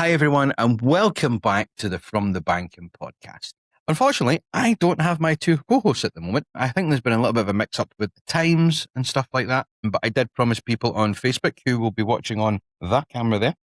Hi, everyone, and welcome back to the From the Banking podcast. Unfortunately, I don't have my two co-hosts at the moment. I think there's been a little bit of a mix-up with the times and stuff like that, but I did promise people on Facebook who will be watching on that camera there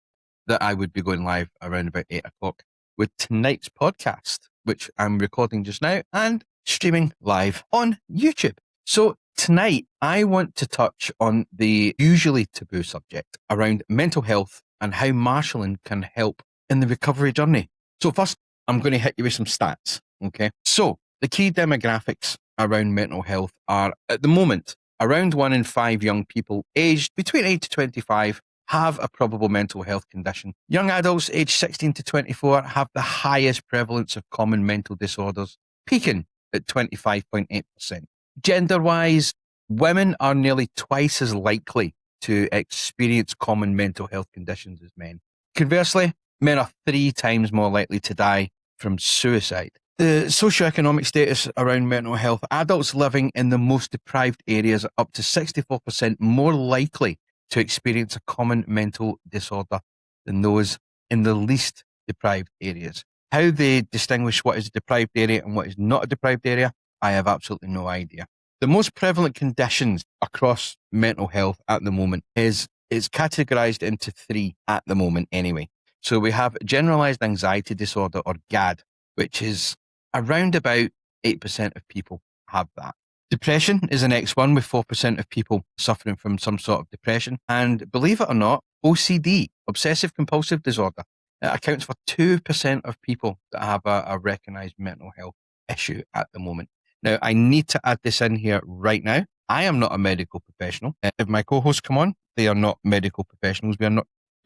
that I would be going live around about 8 o'clock with tonight's podcast, which I'm recording just now and streaming live on YouTube. So tonight, I want to touch on the usually taboo subject around mental health and how marshalling can help in the recovery journey. So first, I'm going to hit you with some stats, okay? So the key demographics around mental health are, at the moment, around 1 in 5 young people aged between 8 to 25 have a probable mental health condition. Young adults aged 16 to 24 have the highest prevalence of common mental disorders, peaking at 25.8%. Gender-wise, women are nearly twice as likely to experience common mental health conditions as men. Conversely, men are 3 times more likely to die from suicide. The socioeconomic status around mental health, adults living in the most deprived areas are up to 64% more likely to experience a common mental disorder than those in the least deprived areas. How they distinguish what is a deprived area and what is not a deprived area, I have absolutely no idea. The most prevalent conditions across mental health at the moment is categorized into 3 at the moment anyway. So we have generalized anxiety disorder, or GAD, which is around about 8% of people have that. Depression is the next one, with 4% of people suffering from some sort of depression. And believe it or not, OCD, obsessive compulsive disorder, accounts for 2% of people that have a recognized mental health issue at the moment. Now, I need to add this in here right now. I am not a medical professional. If my co-hosts come on, they are not medical professionals. We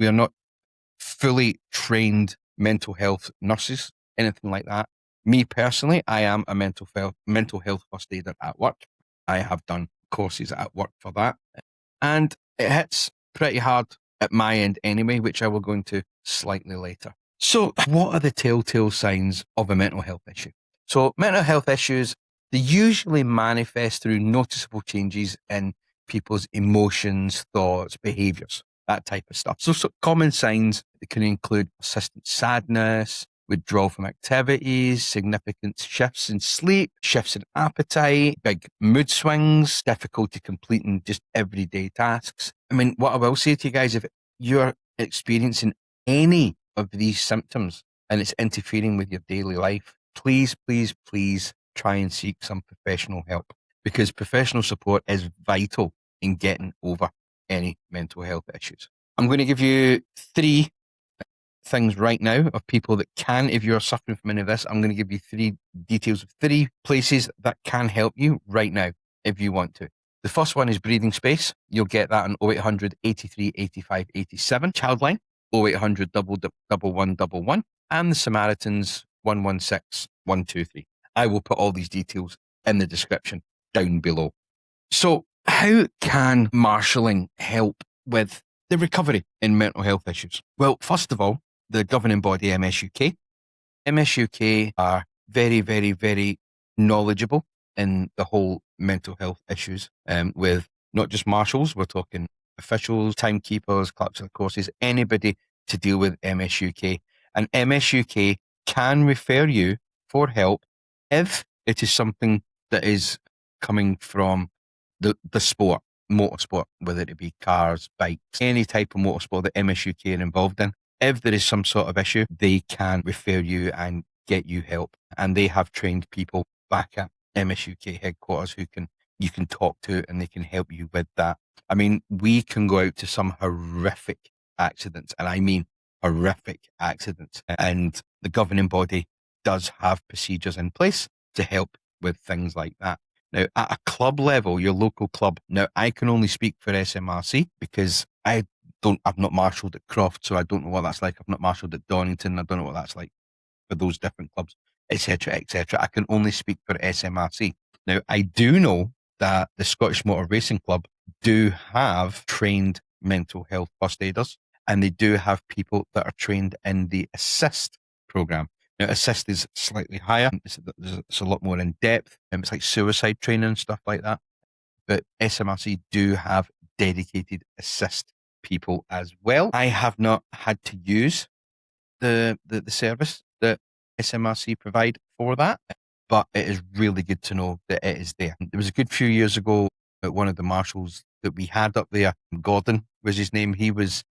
are not fully trained mental health nurses, anything like that. Me personally, I am a mental health first aider at work. I have done courses at work for that. And it hits pretty hard at my end anyway, which I will go into slightly later. So what are the telltale signs of a mental health issue? So mental health issues, they usually manifest through noticeable changes in people's emotions, thoughts, behaviors, that type of stuff. So common signs can include persistent sadness, withdrawal from activities, significant shifts in sleep, shifts in appetite, big mood swings, difficulty completing just everyday tasks. I mean, what I will say to you guys, if you're experiencing any of these symptoms and it's interfering with your daily life, please, please, please try and seek some professional help, because professional support is vital in getting over any mental health issues. I'm going to give you 3 things right now of people that can, if you're suffering from any of this, I'm going to give you 3 details of 3 places that can help you right now if you want to. The first one is breathing space. You'll get that on 0800 83 85 87. Childline, 0800 11111, and the Samaritans, 116 123. I will put all these details in the description down below. So how can marshalling help with the recovery in mental health issues? Well, first of all, the governing body, MSUK. MSUK are very, very, very knowledgeable in the whole mental health issues, with not just marshals, we're talking officials, timekeepers, clerks of the courses, anybody to deal with MSUK. And MSUK can refer you for help if it is something that is coming from the sport, motorsport, whether it be cars, bikes, any type of motorsport that MSUK are involved in. If there is some sort of issue, they can refer you and get you help. And they have trained people back at MSUK headquarters who you can talk to, and they can help you with that. I mean, we can go out to some horrific accidents, and I mean horrific accidents. And the governing body does have procedures in place to help with things like that. Now, at a club level, your local club, now I can only speak for SMRC because I've not marshalled at Croft, so I don't know what that's like. I've not marshalled at Donington. I don't know what that's like for those different clubs, etc., etc. I can only speak for SMRC. Now, I do know that the Scottish Motor Racing Club do have trained mental health first aiders, and they do have people that are trained in the assist program. Now, assist is slightly higher. It's a lot more in depth. It's like suicide training and stuff like that. But SMRC do have dedicated assist people as well. I have not had to use the service that SMRC provide for that, but it is really good to know that it is there. There was a good few years ago at one of the marshals that we had up there. Gordon was his name. He was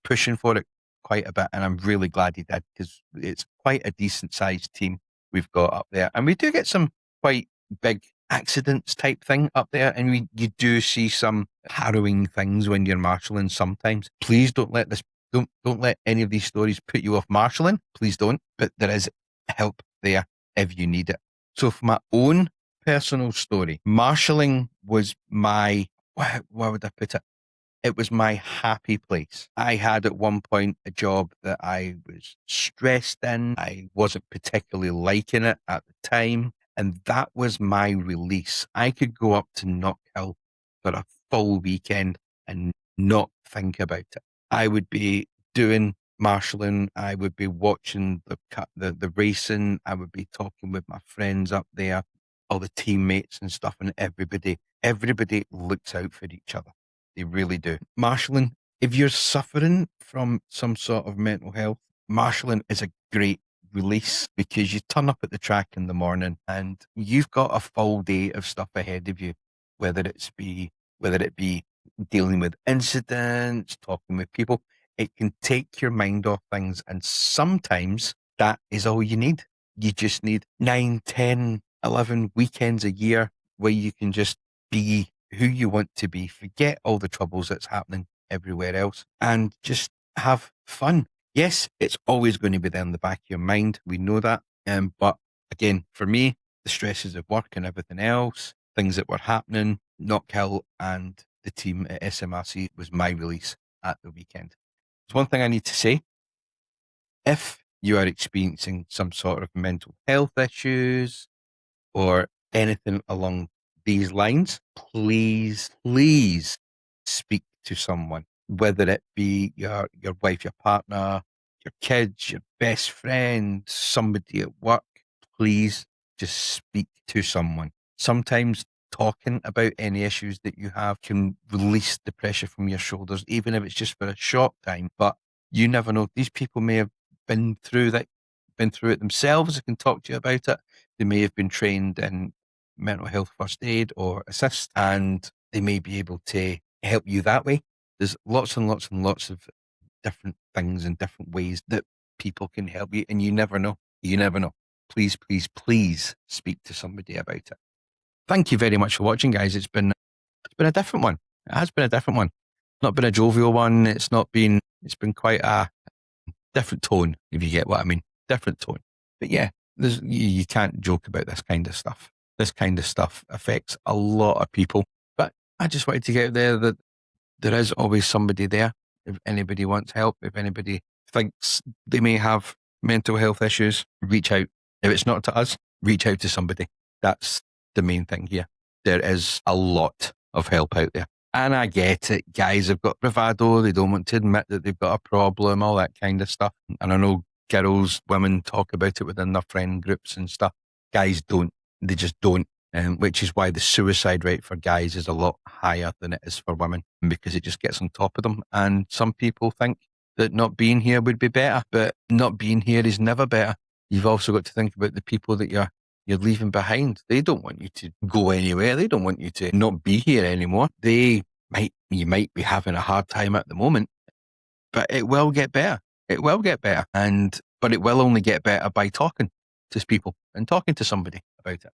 pushing for it quite a bit, and I'm really glad he did, because it's quite a decent sized team we've got up there, and we do get some quite big accidents type thing up there, and you do see some harrowing things when you're marshalling sometimes. Please don't let any of these stories put you off marshalling. Please don't. But there is help there if you need it. So for my own personal story, marshalling was my, where would I put it? It was my happy place. I had at one point a job that I was stressed in. I wasn't particularly liking it at the time. And that was my release. I could go up to Knockhill for a full weekend and not think about it. I would be doing marshalling. I would be watching the racing. I would be talking with my friends up there, all the teammates and stuff, and everybody looks out for each other. They really do. Marshalling, if you're suffering from some sort of mental health, marshalling is a great release, because you turn up at the track in the morning and you've got a full day of stuff ahead of you, whether it be dealing with incidents, talking with people. It can take your mind off things, and sometimes that is all you need. You just need 9, 10, 11 weekends a year where you can just be who you want to be, forget all the troubles that's happening everywhere else, and just have fun. Yes, it's always going to be there in the back of your mind. We know that. But again, for me, the stresses of work and everything else, things that were happening, Knockhill and the team at SMRC was my release at the weekend. There's one thing I need to say. If you are experiencing some sort of mental health issues or anything along these lines, please speak to someone, whether it be your wife, your partner, your kids, your best friend, somebody at work. Please just speak to someone. Sometimes talking about any issues that you have can release the pressure from your shoulders, even if it's just for a short time. But you never know. These people may have been through it themselves. They can talk to you about it. They may have been trained in mental health first aid or assist, and they may be able to help you that way. There's lots and lots and lots of different things and different ways that people can help you, and you never know. You never know. Please speak to somebody about it. Thank you very much for watching, guys. It's been a different one. It has been a different one. Not been a jovial one. It's been quite a different tone, if you get what I mean. Different tone. But yeah, you can't joke about this kind of stuff. This kind of stuff affects a lot of people. But I just wanted to get out there that there is always somebody there if anybody wants help. If anybody thinks they may have mental health issues, reach out. If it's not to us, reach out to somebody. That's the main thing here. There is a lot of help out there. And I get it. Guys have got bravado. They don't want to admit that they've got a problem, all that kind of stuff. And I know girls, women talk about it within their friend groups and stuff. Guys don't. They just don't. Which is why the suicide rate for guys is a lot higher than it is for women, because it just gets on top of them. And some people think that not being here would be better, but not being here is never better. You've also got to think about the people that you're leaving behind. They don't want you to go anywhere. They don't want you to not be here anymore. You might be having a hard time at the moment, but it will get better. It will get better. But it will only get better by talking to people and talking to somebody about it.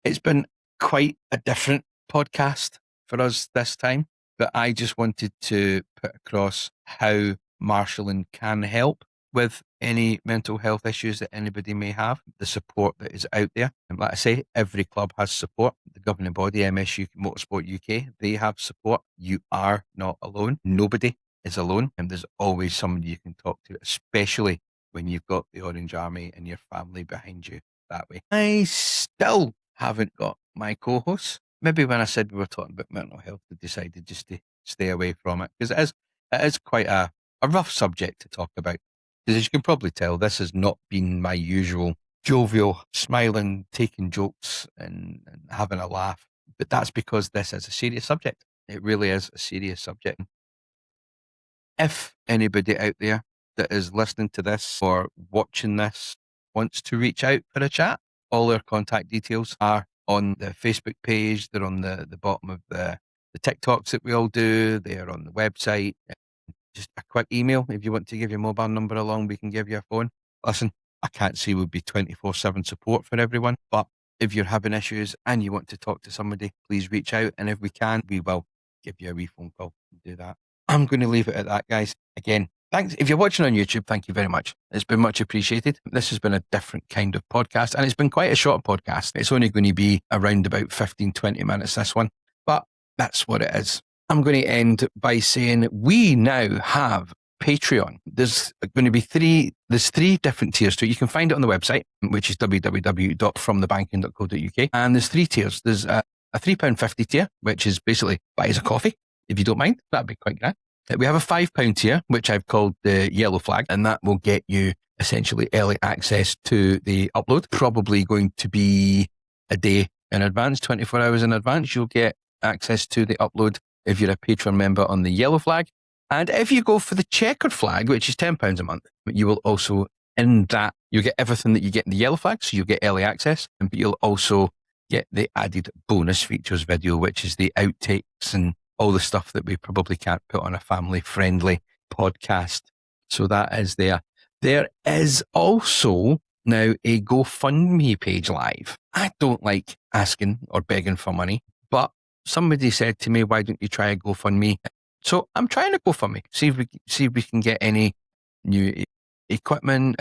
It's been quite a different podcast for us this time, but I just wanted to put across how marshalling can help with any mental health issues that anybody may have, the support that is out there. And like I say, every club has support. The governing body, MSU Motorsport UK, they have support. You are not alone. Nobody is alone. And there's always somebody you can talk to, especially when you've got the Orange Army and your family behind you that way. I still haven't got my co-hosts. Maybe when I said we were talking about mental health, I decided just to stay away from it, because it is quite a rough subject to talk about. Because as you can probably tell, this has not been my usual jovial, smiling, taking jokes and having a laugh. But that's because this is a serious subject. It really is a serious subject. If anybody out there that is listening to this or watching this wants to reach out for a chat, all our contact details are on the Facebook page. They're on the bottom of the TikToks that we all do. They are on the website. Just a quick email. If you want to give your mobile number along, we can give you a phone. Listen, I can't say we'll be 24/7 support for everyone, but if you're having issues and you want to talk to somebody, please reach out. And if we can, we will give you a wee phone call and do that. I'm going to leave it at that, guys. Again, thanks. If you're watching on YouTube, thank you very much. It's been much appreciated. This has been a different kind of podcast, and it's been quite a short podcast. It's only going to be around about 15, 20 minutes, this one, but that's what it is. I'm going to end by saying we now have Patreon. There's going to be three different tiers to it. You can find it on the website, which is www.fromthebanking.co.uk. And there's three tiers. There's a £3.50 tier, which is basically buy us a coffee. If you don't mind, that'd be quite grand. We have a £5 tier, which I've called the yellow flag, and that will get you essentially early access to the upload. Probably going to be a day in advance, 24 hours in advance. You'll get access to the upload if you're a Patreon member on the yellow flag. And if you go for the checkered flag, which is £10 a month, you will also, in that, you'll get everything that you get in the yellow flag, so you'll get early access, but you'll also get the added bonus features video, which is the outtakes and all the stuff that we probably can't put on a family-friendly podcast. So that is there. There is also now a GoFundMe page live. I don't like asking or begging for money, but somebody said to me, why don't you try a GoFundMe? So I'm trying to GoFundMe, see if we can get any new equipment,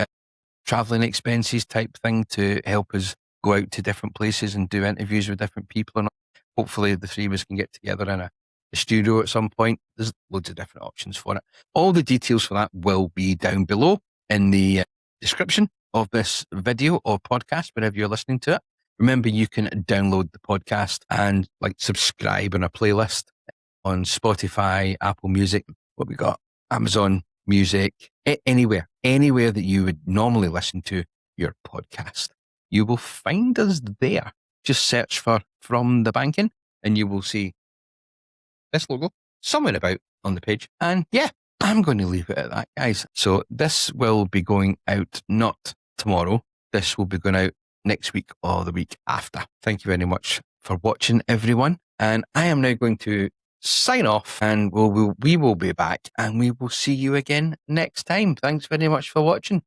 traveling expenses type thing to help us go out to different places and do interviews with different people. And hopefully the three of us can get together in a studio at some point. There's loads of different options for it. All the details for that will be down below in the description of this video or podcast, wherever you're listening to it. Remember, you can download the podcast and subscribe on a playlist on Spotify, Apple Music, what we got, Amazon Music, anywhere that you would normally listen to your podcast. You will find us there. Just search for From the Banking and you will see this logo somewhere about on the page. And yeah, I'm going to leave it at that, guys. So this will be going out not tomorrow. This will be going out next week or the week after. Thank you very much for watching, everyone. And I am now going to sign off, and we will be back, and we will see you again next time. Thanks very much for watching.